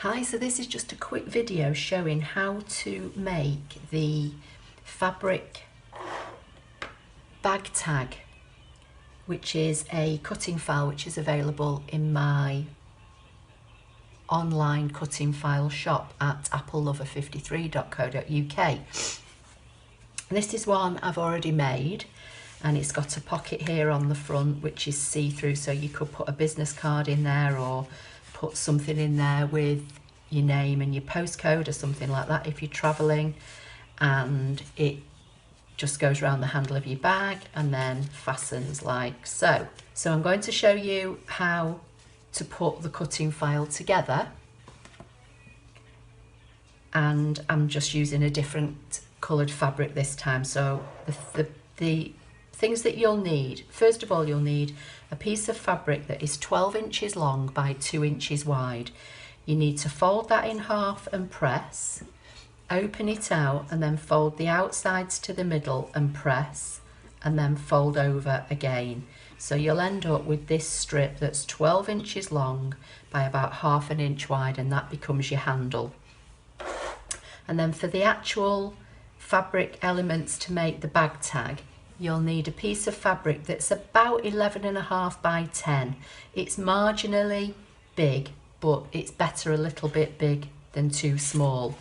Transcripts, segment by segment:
Hi, so this is just a quick video showing how to make the fabric bag tag, which is a cutting file which is available in my online cutting file shop at applelover53.co.uk. This is one I've already made, and it's got a pocket here on the front which is see-through, so you could put a business card in there or put something in there with your name and your postcode or something like that if you're traveling, and it just goes around the handle of your bag and then fastens like so. So I'm going to show you how to put the cutting file together, and I'm just using a different coloured fabric this time. So the things that you'll need, first of all, you'll need a piece of fabric that is 12 inches long by 2 inches wide. You need to fold that in half and press, open it out and then fold the outsides to the middle and press, and then fold over again. So you'll end up with this strip that's 12 inches long by about ½ inch wide, and that becomes your handle. And then for the actual fabric elements to make the bag tag, you'll need a piece of fabric that's about 11.5 by 10. It's marginally big, but it's better a little bit big than too small.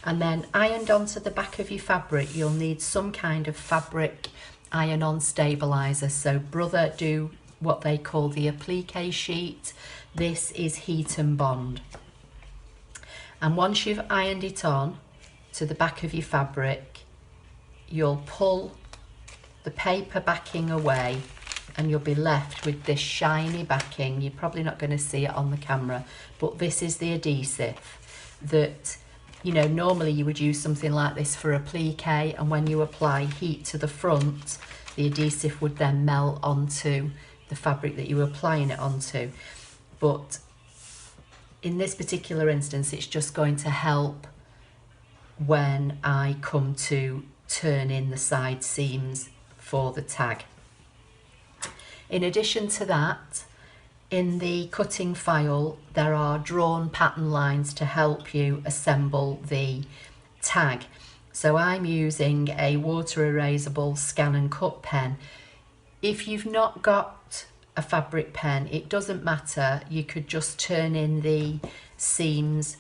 And then ironed onto the back of your fabric, you'll need some kind of fabric iron-on stabiliser. So Brother do what they call the applique sheet. This is heat and bond. And once you've ironed it on to the back of your fabric, you'll pull the paper backing away and you'll be left with this shiny backing. You're probably not going to see it on the camera, but this is the adhesive that, you know, normally you would use something like this for applique, and when you apply heat to the front, the adhesive would then melt onto the fabric that you were applying it onto. But in this particular instance, it's just going to help when I come to turn in the side seams for the tag. In addition to that, in the cutting file there are drawn pattern lines to help you assemble the tag. So I'm using a water erasable ScanNCut pen. If you've not got a fabric pen, it doesn't matter, you could just turn in the seams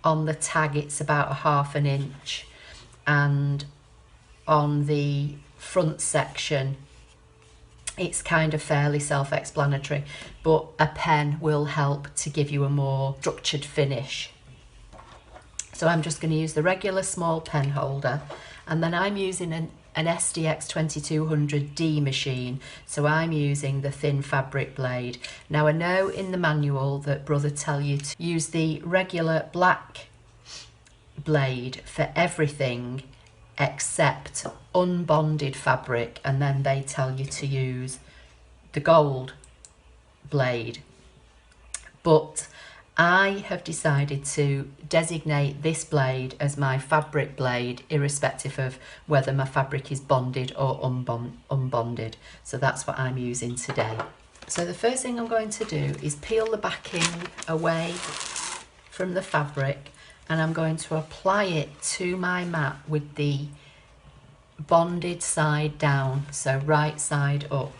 on the tag. It's about ½ inch, and on the front section it's kind of fairly self-explanatory, but a pen will help to give you a more structured finish. So I'm just going to use the regular small pen holder, and then I'm using an SDX 2200D machine, so I'm using the thin fabric blade. Now I know in the manual that Brother tell you to use the regular black blade for everything except unbonded fabric, and then they tell you to use the gold blade. But I have decided to designate this blade as my fabric blade, irrespective of whether my fabric is bonded or unbonded. So that's what I'm using today. So the first thing I'm going to do is peel the backing away from the fabric, and I'm going to apply it to my mat with the bonded side down, so right side up.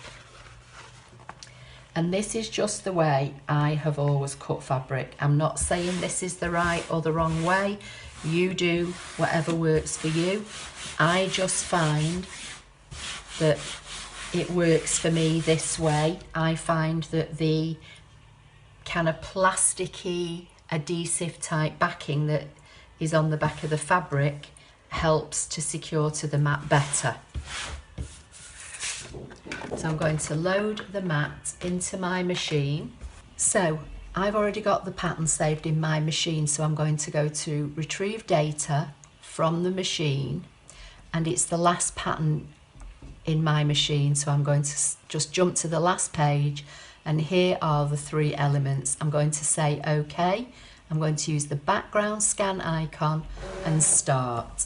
And this is just the way I have always cut fabric. I'm not saying this is the right or the wrong way. You do whatever works for you. I just find that it works for me this way. I find that the kind of plasticky adhesive type backing that is on the back of the fabric helps to secure to the mat better. So I'm going to load the mat into my machine. So I've already got the pattern saved in my machine, so I'm going to go to retrieve data from the machine, and it's the last pattern in my machine, so I'm going to just jump to the last page, and here are the 3 elements. I'm going to say OK. I'm going to use the background scan icon and start.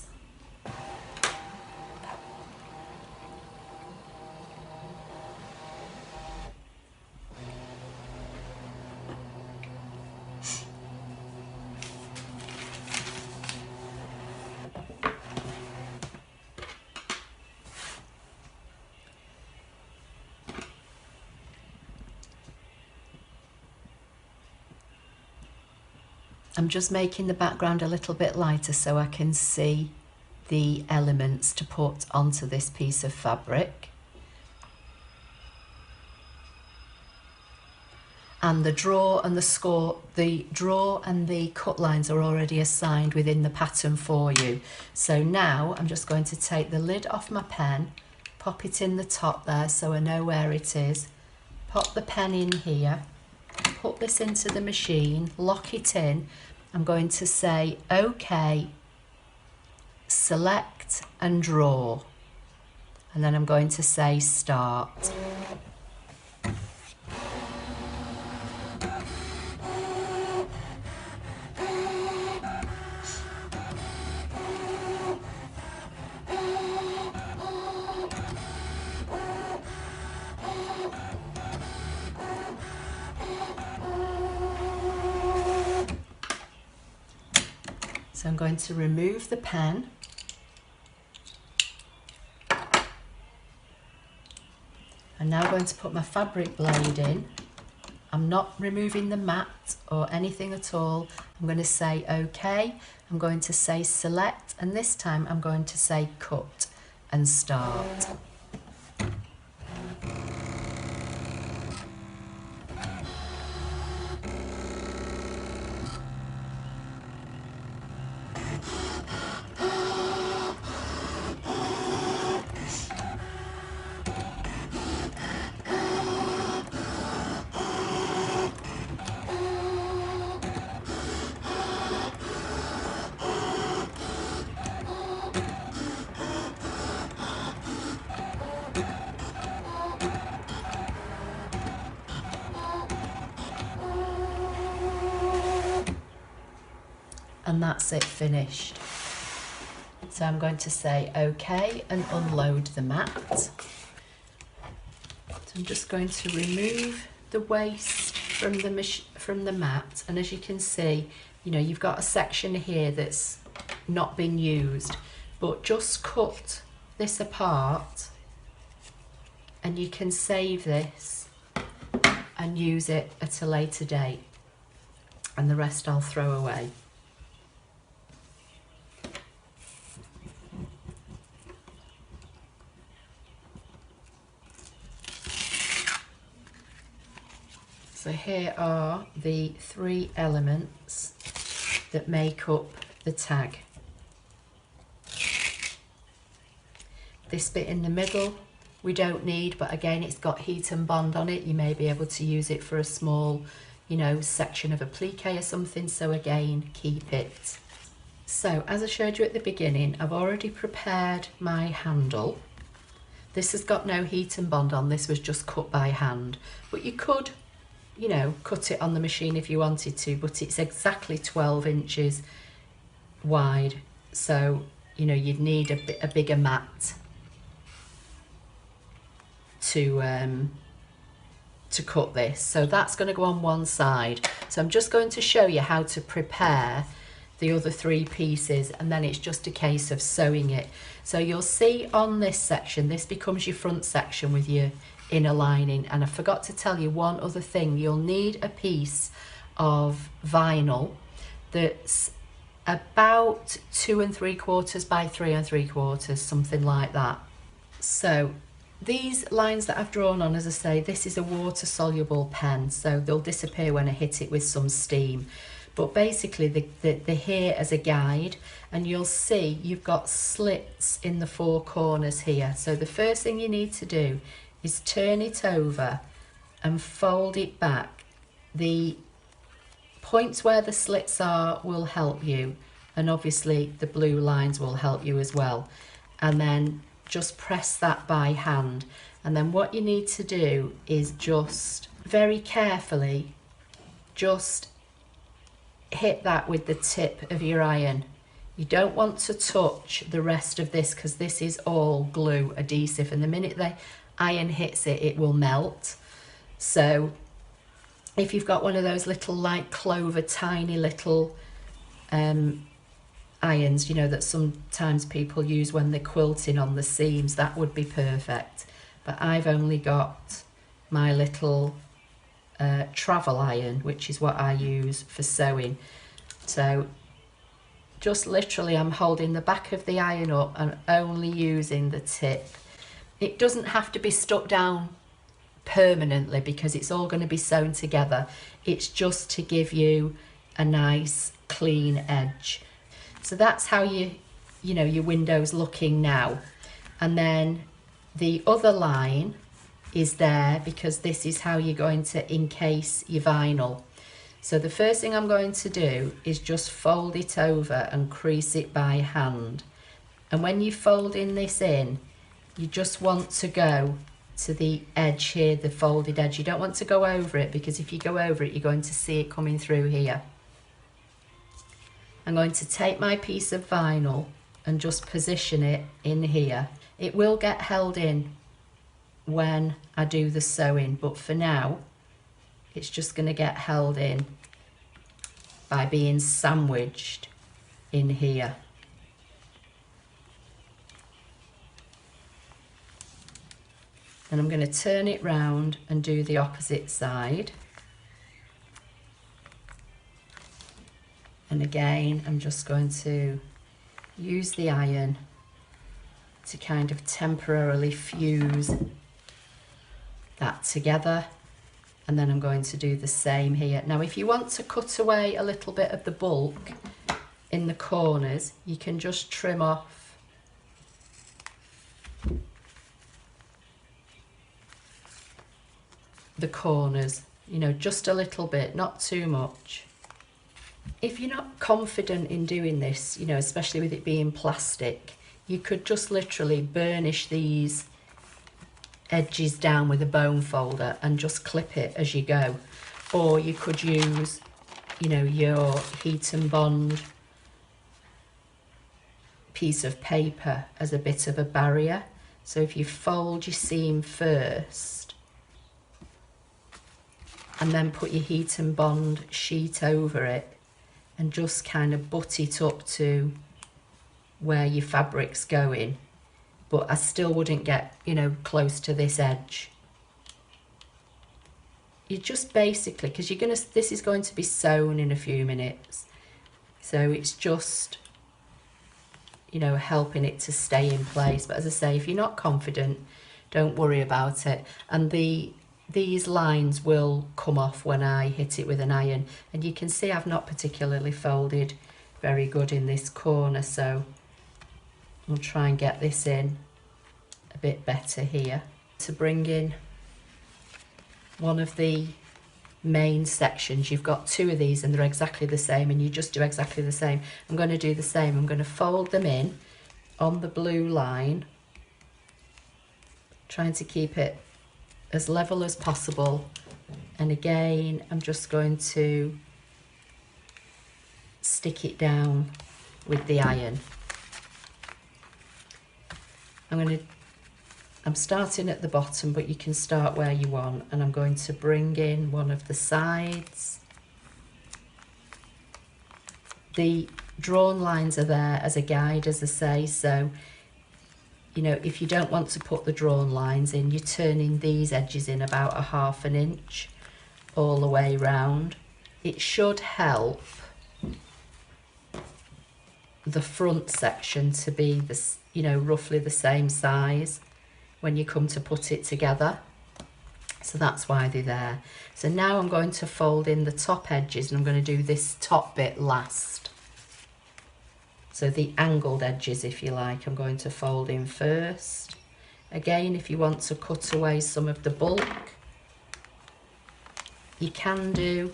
I'm just making the background a little bit lighter so I can see the elements to put onto this piece of fabric. And the draw and the cut lines are already assigned within the pattern for you. So now I'm just going to take the lid off my pen, pop it in the top there so I know where it is, pop the pen in here, put this into the machine, lock it in. I'm going to say OK, select and draw, and then I'm going to say start. So I'm going to remove the pen. I'm now going to put my fabric blade in. I'm not removing the mat or anything at all. I'm going to say OK. I'm going to say select, and this time I'm going to say cut and start. And that's it, finished. So I'm going to say OK and unload the mat. So I'm just going to remove the waste from the mat, and as you can see, you know, you've got a section here that's not been used, but just cut this apart and you can save this and use it at a later date, and the rest I'll throw away. So here are the 3 elements that make up the tag. This bit in the middle we don't need, but again it's got heat and bond on it. You may be able to use it for a small, you know, section of applique or something, so again keep it. So as I showed you at the beginning, I've already prepared my handle. This has got no heat and bond on, this was just cut by hand, but you could, you know, cut it on the machine if you wanted to, but it's exactly 12 inches wide, so you know you'd need a bigger mat to cut this. So that's going to go on one side. So I'm just going to show you how to prepare the other 3 pieces, and then it's just a case of sewing it. So you'll see on this section, this becomes your front section with your inner lining. And I forgot to tell you one other thing. You'll need a piece of vinyl that's about 2 3/4 by 3 3/4, something like that. So these lines that I've drawn on, as I say, this is a water soluble pen, so they'll disappear when I hit it with some steam. But basically they're here as a guide, and you'll see you've got slits in the 4 corners here. So the first thing you need to do is turn it over and fold it back. The points where the slits are will help you, and obviously the blue lines will help you as well. And then just press that by hand, and then what you need to do is just very carefully just hit that with the tip of your iron. You don't want to touch the rest of this because this is all glue adhesive, and the minute the iron hits it, it will melt. So if you've got one of those little like clover tiny little irons, you know, that sometimes people use when they're quilting on the seams, that would be perfect. But I've only got my little travel iron, which is what I use for sewing. So just literally I'm holding the back of the iron up and only using the tip. It doesn't have to be stuck down permanently because it's all going to be sewn together. It's just to give you a nice clean edge. So that's how you know your window's looking now. And then the other line is there because this is how you're going to encase your vinyl. So the first thing I'm going to do is just fold it over and crease it by hand. And when you're folding this in, you just want to go to the edge here, the folded edge. You don't want to go over it because if you go over it, you're going to see it coming through here. I'm going to take my piece of vinyl and just position it in here. It will get held in when I do the sewing, but for now, it's just going to get held in by being sandwiched in here. And I'm going to turn it round and do the opposite side. And again, I'm just going to use the iron to kind of temporarily fuse that together. And then I'm going to do the same here. Now, if you want to cut away a little bit of the bulk in the corners, you can just trim off the corners, you know, just a little bit, not too much. If you're not confident in doing this, you know, especially with it being plastic, you could just literally burnish these edges down with a bone folder and just clip it as you go. Or you could use, you know, your heat and bond piece of paper as a bit of a barrier. So if you fold your seam first and then put your heat and bond sheet over it and just kind of butt it up to where your fabric's going, but I still wouldn't get, you know, close to this edge. You just basically, because this is going to be sewn in a few minutes, so it's just, you know, helping it to stay in place. But as I say, if you're not confident, don't worry about it. And these lines will come off when I hit it with an iron. And you can see I've not particularly folded very good in this corner, so I'll try and get this in a bit better here. To bring in one of the main sections, you've got two of these and they're exactly the same, and you just do exactly the same. I'm going to do the same. I'm going to fold them in on the blue line, trying to keep it as level as possible. And again, I'm just going to stick it down with the iron. I'm starting at the bottom, but you can start where you want, and I'm going to bring in one of the sides. The drawn lines are there as a guide, as I say, so you know, if you don't want to put the drawn lines in, you're turning these edges in about 1/2 inch all the way round. It should help the front section to be this, you know, roughly the same size when you come to put it together. So that's why they're there. So now I'm going to fold in the top edges, and I'm going to do this top bit last. So the angled edges, if you like, I'm going to fold in first. Again, if you want to cut away some of the bulk, you can do,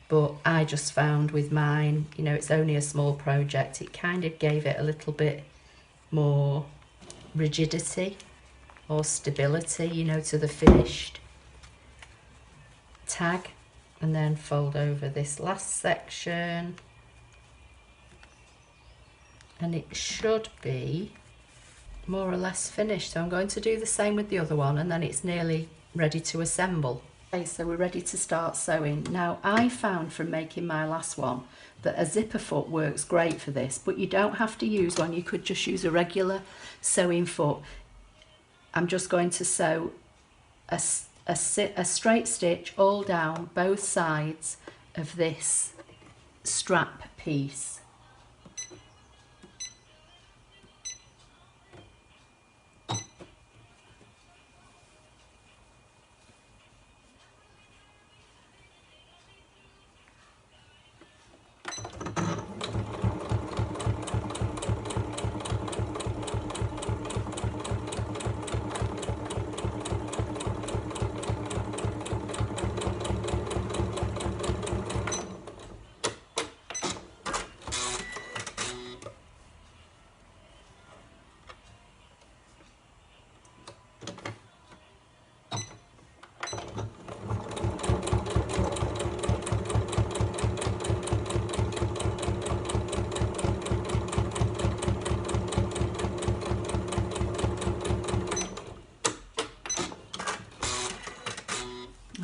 but I just found with mine, you know, it's only a small project, it kind of gave it a little bit more rigidity or stability, you know, to the finished tag. And then fold over this last section, and it should be more or less finished. So I'm going to do the same with the other one, and then it's nearly ready to assemble. Okay, so we're ready to start sewing. Now, I found from making my last one that a zipper foot works great for this, but you don't have to use one. You could just use a regular sewing foot. I'm just going to sew a straight stitch all down both sides of this strap piece.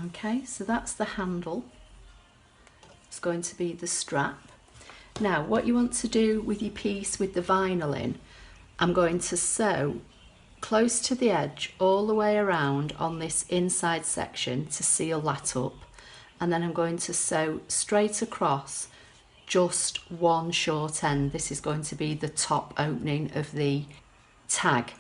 Okay, so that's the handle. It's going to be the strap. Now, what you want to do with your piece with the vinyl in, I'm going to sew close to the edge all the way around on this inside section to seal that up, and then I'm going to sew straight across just one short end. This is going to be the top opening of the tag.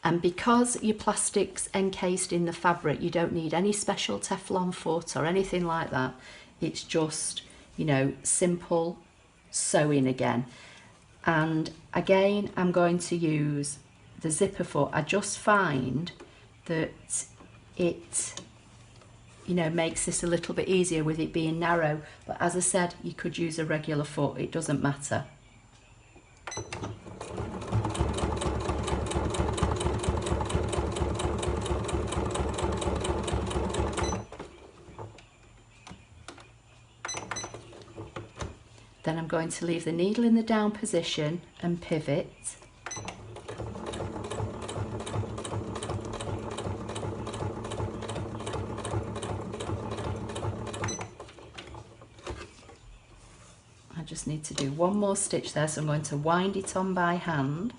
And because your plastic's encased in the fabric, you don't need any special Teflon foot or anything like that. It's just, you know, simple sewing again. And again, I'm going to use the zipper foot. I just find that it, you know, makes this a little bit easier with it being narrow. But as I said, you could use a regular foot, it doesn't matter. Then I'm going to leave the needle in the down position and pivot. I just need to do one more stitch there, so I'm going to wind it on by hand.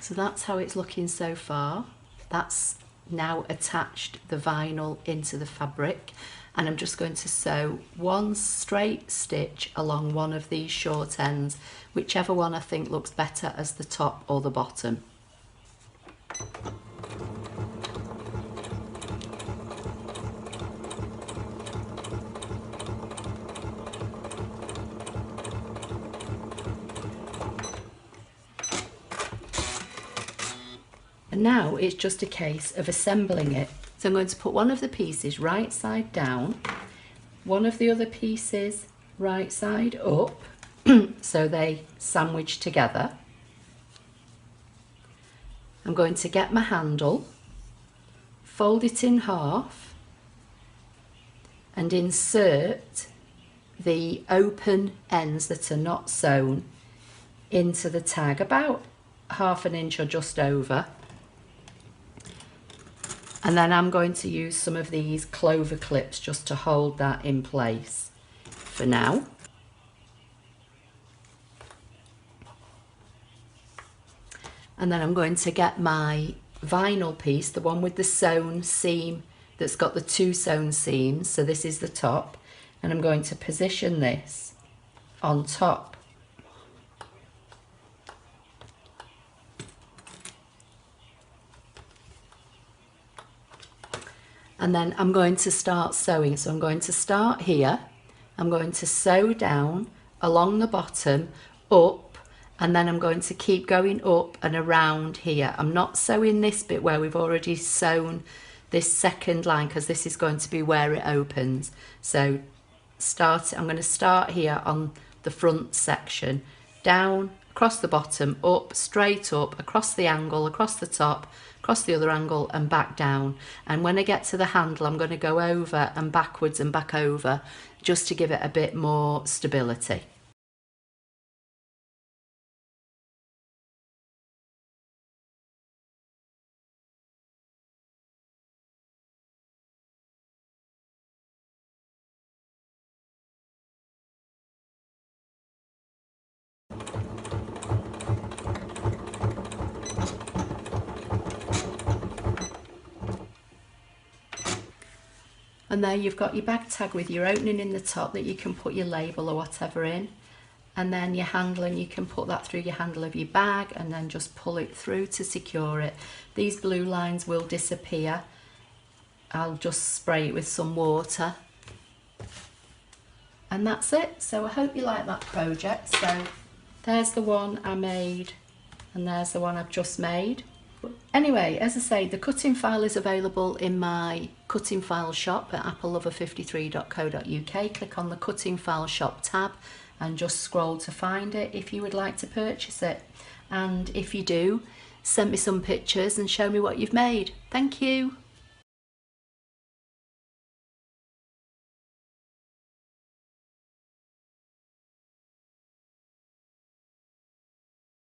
So that's how it's looking so far. That's now attached the vinyl into the fabric, and I'm just going to sew one straight stitch along one of these short ends, whichever one I think looks better as the top or the bottom. And now it's just a case of assembling it. So I'm going to put one of the pieces right side down, one of the other pieces right side up, so they sandwich together. I'm going to get my handle, fold it in half, and insert the open ends that are not sewn into the tag, about 1/2 inch or just over. And then I'm going to use some of these clover clips just to hold that in place for now. And then I'm going to get my vinyl piece, the one with the sewn seam that's got the 2 sewn seams. So this is the top, and I'm going to position this on top. And then I'm going to start sewing. So I'm going to start here, I'm going to sew down along the bottom, up, and then I'm going to keep going up and around here. I'm not sewing this bit where we've already sewn this second line, because this is going to be where it opens. So I'm going to start here on the front section, down, across the bottom, up, straight up, across the angle, across the top, across the other angle, and back down. And when I get to the handle, I'm going to go over and backwards and back over, just to give it a bit more stability. And there you've got your bag tag with your opening in the top that you can put your label or whatever in. And then your handle, and you can put that through your handle of your bag and then just pull it through to secure it. These blue lines will disappear. I'll just spray it with some water. And that's it. So I hope you like that project. So there's the one I made and there's the one I've just made. Anyway, as I say, the cutting file is available in my cutting file shop at applelover53.co.uk. Click on the cutting file shop tab and just scroll to find it if you would like to purchase it. And if you do, send me some pictures and show me what you've made. Thank you.